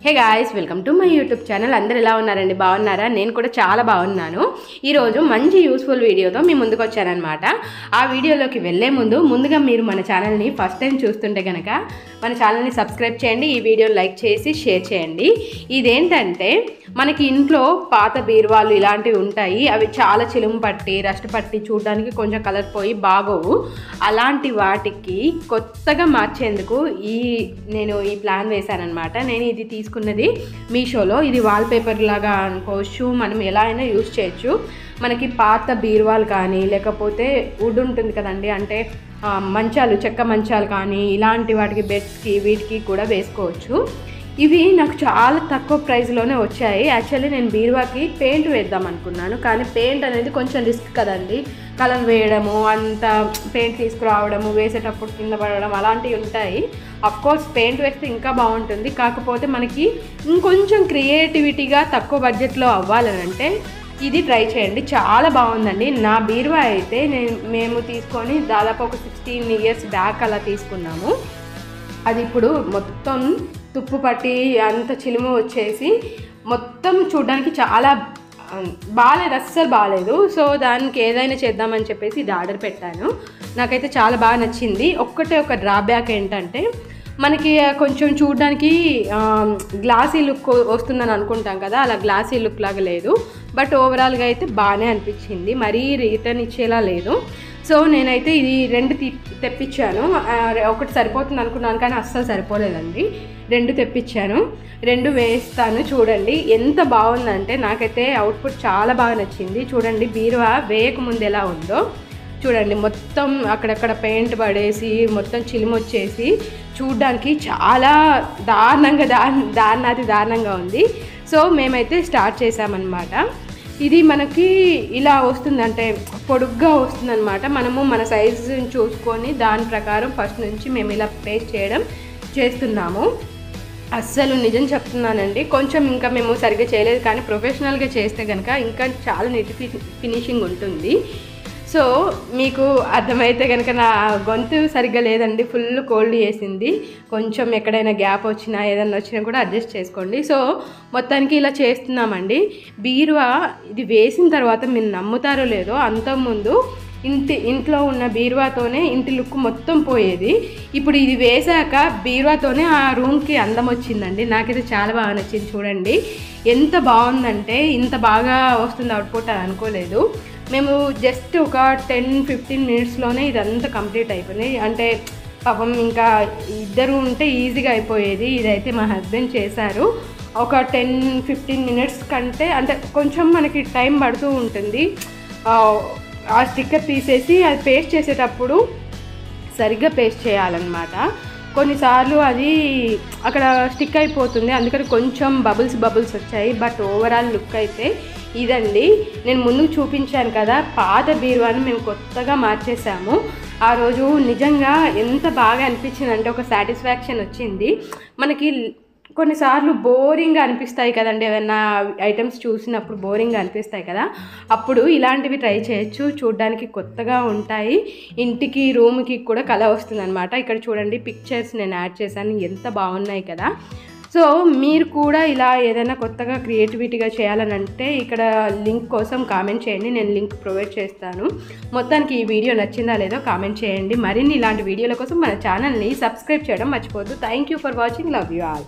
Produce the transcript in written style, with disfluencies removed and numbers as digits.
Hey guys, welcome to my YouTube channel. అందరు ఎలా ఉన్నారండి? బాగున్నారా? నేను కూడా చాలా బాగున్నాను. ఈరోజు మంచి యూస్ఫుల్ వీడియోతో మీ ముందుకు వచ్చానమాట. ఆ వీడియోలోకి వెళ్ళే ముందుగా మీరు మన ఛానల్ని ఫస్ట్ టైం చూస్తుంటే కనుక మన ఛానల్ని సబ్స్క్రైబ్ చేయండి, ఈ వీడియోని లైక్ చేసి షేర్ చేయండి. ఇదేంటంటే మనకి ఇంట్లో పాత బీరువాలు ఇలాంటివి ఉంటాయి. అవి చాలా చిలుము పట్టి రస్ట్ పట్టి చూడడానికి కొంచెం కలర్ పోయి బాగోవు. అలాంటి వాటికి కొత్తగా మార్చేందుకు నేను ఈ ప్లాన్ వేశానమాట. నేను ఇది తీసుకున్నది మీషోలో. ఇది వాల్పేపర్ లాగా అనుకోవచ్చు, మనం ఎలా అయినా యూజ్ చేయొచ్చు. మనకి పాత బీరువాలు కానీ లేకపోతే వుడ్ ఉంటుంది కదండి, అంటే మంచాలు, చెక్క మంచాలు కానీ ఇలాంటి వాటికి, బెడ్స్కి, వీటికి కూడా వేసుకోవచ్చు. ఇవి నాకు చాలా తక్కువ ప్రైస్లోనే వచ్చాయి. యాక్చువల్లీ నేను బీరువాకి పెయింట్ వేద్దాం అనుకున్నాను, కానీ పెయింట్ అనేది కొంచెం రిస్క్ కదండి. కలర్ వేయడము, అంత పెయింట్ తీసుకురావడము, వేసేటప్పుడు కింద పడడం అలాంటివి ఉంటాయి. అఫ్కోర్స్ పెయింట్ వేస్తే ఇంకా బాగుంటుంది, కాకపోతే మనకి ఇంకొంచెం క్రియేటివిటీగా తక్కువ బడ్జెట్లో అవ్వాలనంటే ఇది ట్రై చేయండి. చాలా బాగుందండి. నా బీరువా అయితే మేము తీసుకొని దాదాపు ఒక 16 years బ్యాక్ అలా తీసుకున్నాము. అది ఇప్పుడు మొత్తం తుప్పు పట్టి అంత చిలుము వచ్చేసి మొత్తం చూడడానికి చాలా బాగాలేదు, అస్సలు బాగాలేదు. సో దానికి ఏదైనా చేద్దామని చెప్పేసి ఇది ఆర్డర్ పెట్టాను. నాకైతే చాలా బాగా నచ్చింది. ఒక డ్రాబ్యాక్ ఏంటంటే మనకి కొంచెం చూడడానికి గ్లాసీ లుక్ వస్తుందని అనుకుంటాం కదా, అలా గ్లాసీ లుక్ లాగా లేదు. బట్ ఓవరాల్గా అయితే బాగానే అనిపించింది, మరీ రిటర్న్ ఇచ్చేలా లేదు. సో నేనైతే ఇది 2 తెప్పించాను. ఒకటి సరిపోతుంది అనుకున్నాను, కానీ అస్సలు సరిపోలేదండి. 2 తెప్పించాను, 2 వేస్తాను. చూడండి ఎంత బాగుందంటే నాకైతే అవుట్పుట్ చాలా బాగా నచ్చింది. చూడండి బీరువా వేయకముందు ఎలా ఉందో చూడండి. మొత్తం అక్కడక్కడ పెయింట్ పడేసి మొత్తం చిలుము వచ్చేసి చూడ్డానికి చాలా దారుణంగా ఉంది. సో మేమైతే స్టార్ట్ చేసామన్నమాట. ఇది మనకి ఇలా వస్తుంది, అంటే పొడుగ్గా వస్తుందన్నమాట. మనము మన సైజుని చూసుకొని దాని ప్రకారం ఫస్ట్ నుంచి మేము ఇలా పేస్ట్ చేస్తున్నాము. అస్సలు నిజం చెప్తున్నానండి, కొంచెం ఇంకా మేము సరిగ్గా చేయలేదు, కానీ ప్రొఫెషనల్గా చేస్తే కనుక ఇంకా చాలా నీట్ ఫినిషింగ్ ఉంటుంది. సో మీకు అర్థమైతే కనుక నా గొంతు సరిగ్గా లేదండి, ఫుల్ కోల్డ్ చేసింది. కొంచెం ఎక్కడైనా గ్యాప్ వచ్చినా ఏదైనా వచ్చినా కూడా అడ్జస్ట్ చేసుకోండి. సో మొత్తానికి ఇలా చేస్తున్నామండి. బీరువా ఇది వేసిన తర్వాత మీరు నమ్ముతారో లేదో, అంతకుముందు ఇంట్లో ఉన్న బీరువాతోనే ఇంటి లుక్ మొత్తం పోయేది. ఇప్పుడు ఇది వేసాక బీరువాతోనే ఆ రూమ్కి అందం వచ్చిందండి. నాకైతే చాలా బాగా నచ్చింది. చూడండి ఎంత బాగుందంటే, ఇంత బాగా వస్తుంది అవుట్పుట్ అని అనుకోలేదు. మేము జస్ట్ ఒక 10-15 minutesలోనే ఇదంతా కంప్లీట్ అయిపోయింది. అంటే పాపం ఇంకా ఇద్దరు ఉంటే ఈజీగా అయిపోయేది. ఇదైతే మా హస్బెండ్ చేశారు. ఒక 10-15 minutes కంటే, అంటే కొంచెం మనకి టైం పడుతూ ఉంటుంది. ఆ స్టిక్కర్ తీసేసి అది పేస్ట్ చేసేటప్పుడు సరిగ్గా పేస్ట్ చేయాలన్నమాట. కొన్నిసార్లు అది అక్కడ స్టిక్ అయిపోతుంది, అందుకని కొంచెం బబుల్స్ వచ్చాయి. బట్ ఓవరాల్ లుక్ అయితే ఇదండి. నేను ముందుకు చూపించాను కదా, పాత బీరువాని మేము కొత్తగా మార్చేసాము. ఆ రోజు నిజంగా ఎంత బాగా అనిపించిందంటే ఒక సాటిస్ఫాక్షన్ వచ్చింది. మనకి కొన్నిసార్లు బోరింగ్గా అనిపిస్తాయి కదండి, ఏదైనా ఐటమ్స్ చూసినప్పుడు బోరింగ్గా అనిపిస్తాయి కదా, అప్పుడు ఇలాంటివి ట్రై చేయొచ్చు. చూడడానికి కొత్తగా ఉంటాయి, ఇంటికి రూమ్కి కూడా కళ వస్తుందన్నమాట. ఇక్కడ చూడండి పిక్చర్స్ నేను యాడ్ చేశాను, ఎంత బాగున్నాయి కదా. సో మీరు కూడా ఇలా ఏదైనా కొత్తగా క్రియేటివిటీగా చేయాలని అంటే ఇక్కడ లింక్ కోసం కామెంట్ చేయండి, నేను లింక్ ప్రొవైడ్ చేస్తాను. మొత్తానికి ఈ వీడియో నచ్చిందా లేదో కామెంట్ చేయండి. మరిన్ని ఇలాంటి వీడియోల కోసం మన ఛానల్ని సబ్స్క్రైబ్ చేయడం మర్చిపోవద్దు. Thank you for watching. Love you all.